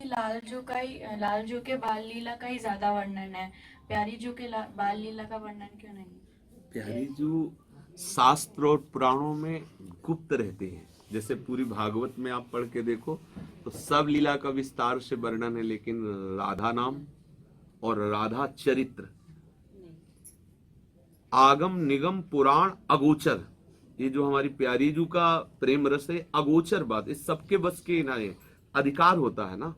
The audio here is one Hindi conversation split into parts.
लालजू के बाल लीला का ही ज्यादा वर्णन है, प्यारी जू के बाल लीला का वर्णन क्यों नहीं? प्यारी जू शास्त्र और पुराणों में गुप्त रहते हैं। जैसे पूरी भागवत में आप पढ़ के देखो तो सब लीला का विस्तार से वर्णन है, लेकिन राधा नाम और राधा चरित्र, आगम निगम पुराण अगोचर, ये जो हमारी प्यारी जू का प्रेम रस है, अगोचर बात, इस सबके बस के ना अधिकार होता है ना।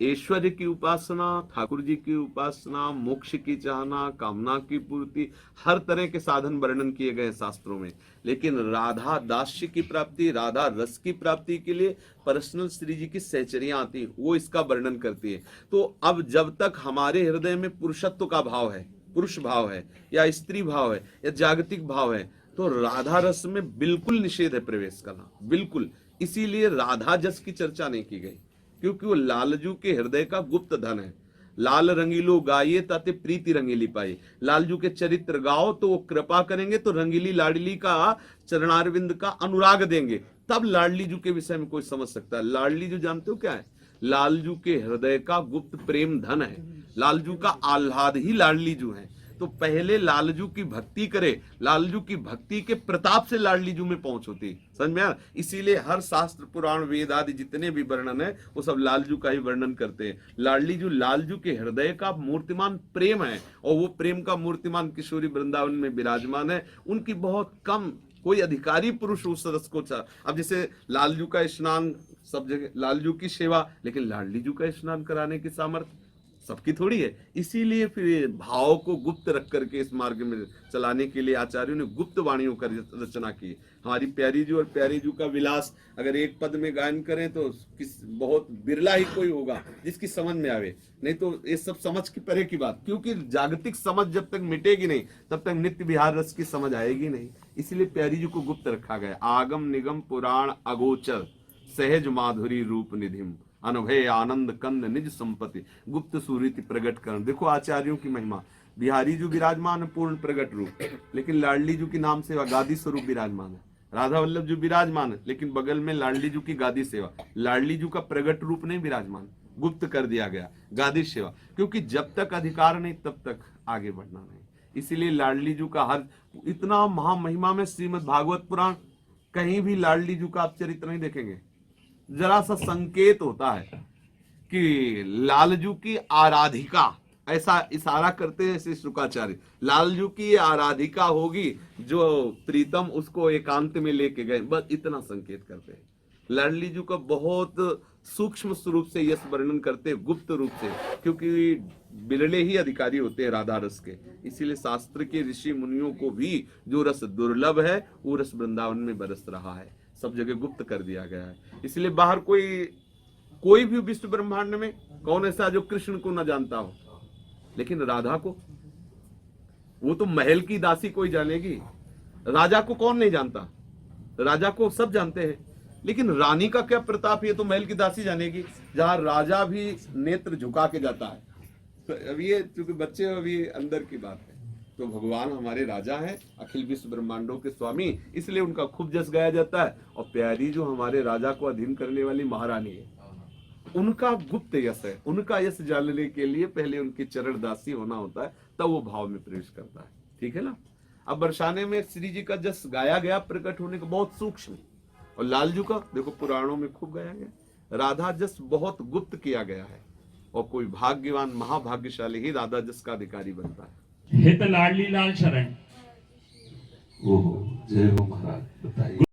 ऐश्वर्य की उपासना, ठाकुर जी की उपासना, मोक्ष की चाहना, कामना की पूर्ति, हर तरह के साधन वर्णन किए गए शास्त्रों में। लेकिन राधा दास्य की प्राप्ति, राधा रस की प्राप्ति के लिए पर्सनल श्री जी की सहचरियां आती, वो इसका वर्णन करती है। तो अब जब तक हमारे हृदय में पुरुषत्व का भाव है, पुरुष भाव है या स्त्री भाव है या जागतिक भाव है, तो राधा रस में बिल्कुल निषेध है प्रवेश करना, बिल्कुल। इसीलिए राधा जस की चर्चा नहीं की गई, क्योंकि वो लालजू के हृदय का गुप्त धन है। लाल रंगीलो गाये ताते प्रीति रंगीली पाई, लालजू के चरित्र गाओ तो वो कृपा करेंगे, तो रंगीली लाडली का चरणारविंद का अनुराग देंगे, तब लाडली जू के विषय में कोई समझ सकता है। लाडली जू जानते हो क्या है? लालजू के हृदय का गुप्त प्रेम धन है, लालजू का आह्लाद ही लाडली जू है। तो पहले लालजू की भक्ति करे, लालजू की भक्ति के प्रताप से लाडली जू में पहुंच होती, समझ में आया? इसीलिए हर शास्त्र पुराण वेद आदि जितने भी वर्णन है वो सब लालजू का ही वर्णन करते हैं। लाडली जू लालजू के हृदय का मूर्तिमान प्रेम है, और वो प्रेम का मूर्तिमान किशोरी वृंदावन में विराजमान है। उनकी बहुत कम कोई अधिकारी पुरुष उस रस को अब जैसे लालजू का स्नान सब जगह, लालजू की सेवा, लेकिन लाडली जू का स्नान कराने की सामर्थ्य सबकी थोड़ी है। इसीलिए फिर भाव को गुप्त रख करके इस मार्ग में चलाने के लिए आचार्यों ने गुप्त वाणियों का रचना की। हमारी प्यारी जू और प्यारी जू का विलास अगर एक पद में गायन करें तो बहुत बिरला ही कोई होगा जिसकी समझ में आवे, नहीं तो ये सब समझ की परे की बात, क्योंकि जागतिक समझ जब तक मिटेगी नहीं तब तक नित्य विहार रस की समझ आएगी नहीं। इसलिए प्यारी जू को गुप्त रखा गया। आगम निगम पुराण अगोचर, सहज माधुरी रूप निधिम, अनुभय आनंद कंद निज संपत्ति, गुप्त सुरीति प्रगट करण। देखो आचार्यों की महिमा, बिहारी जो विराजमान है पूर्ण प्रगट रूप, लेकिन लाडली जू की नाम सेवा गादी स्वरूप विराजमान है। राधा वल्लभ जो विराजमान है, लेकिन बगल में लाडली जू की गादी सेवा, लाडली जू का प्रगट रूप नहीं विराजमान, गुप्त कर दिया गया गादी सेवा, क्योंकि जब तक अधिकार नहीं तब तक आगे बढ़ना नहीं। इसीलिए लाडली जू का हर इतना महामहिमा में श्रीमद् भागवत पुराण कहीं भी लाडली जू का आप चरित्र नहीं देखेंगे। जरा सा संकेत होता है कि लालजू की आराधिका, ऐसा इशारा करते हैं श्री शुक्राचार्य, लालजू की आराधिका होगी जो प्रीतम उसको एकांत में लेके गए, बस इतना संकेत करते हैं। लाडली जू का बहुत सूक्ष्म स्वरूप से यश वर्णन करते हैं, गुप्त रूप से, क्योंकि बिरले ही अधिकारी होते हैं राधा रस के। इसीलिए शास्त्र के ऋषि मुनियों को भी जो रस दुर्लभ है वो रस वृंदावन में बरस रहा है, सब जगह गुप्त कर दिया गया है। इसलिए बाहर कोई भी विश्व ब्रह्मांड में कौन ऐसा जो कृष्ण को न जानता हो, लेकिन राधा को, वो तो महल की दासी कोई जानेगी, राजा को कौन नहीं जानता? राजा को सब जानते हैं, लेकिन रानी का क्या प्रताप ये तो महल की दासी जानेगी, जहां राजा भी नेत्र झुका के जाता है। तो अब ये चूंकि बच्चे अभी अंदर की बात है, तो भगवान हमारे राजा हैं, अखिल विश्व ब्रह्मांडों के स्वामी, इसलिए उनका खूब जस गाया जाता है। और प्यारी जो हमारे राजा को अधीन करने वाली महारानी है, उनका गुप्त यश है, उनका यश जानने के लिए पहले उनकी चरण दासी होना होता है, तब वो भाव में प्रवेश करता है। ठीक है ना? अब बरसाने में श्री जी का जस गाया गया प्रकट होने का बहुत सूक्ष्म, और लालजू का देखो पुराणों में खूब गाया गया। राधा जस बहुत गुप्त किया गया है, और कोई भाग्यवान महाभाग्यशाली ही राधा जस का अधिकारी बनता है। हित लाडली लाल शरण। ओहो, जय हो महाराज, बताइए।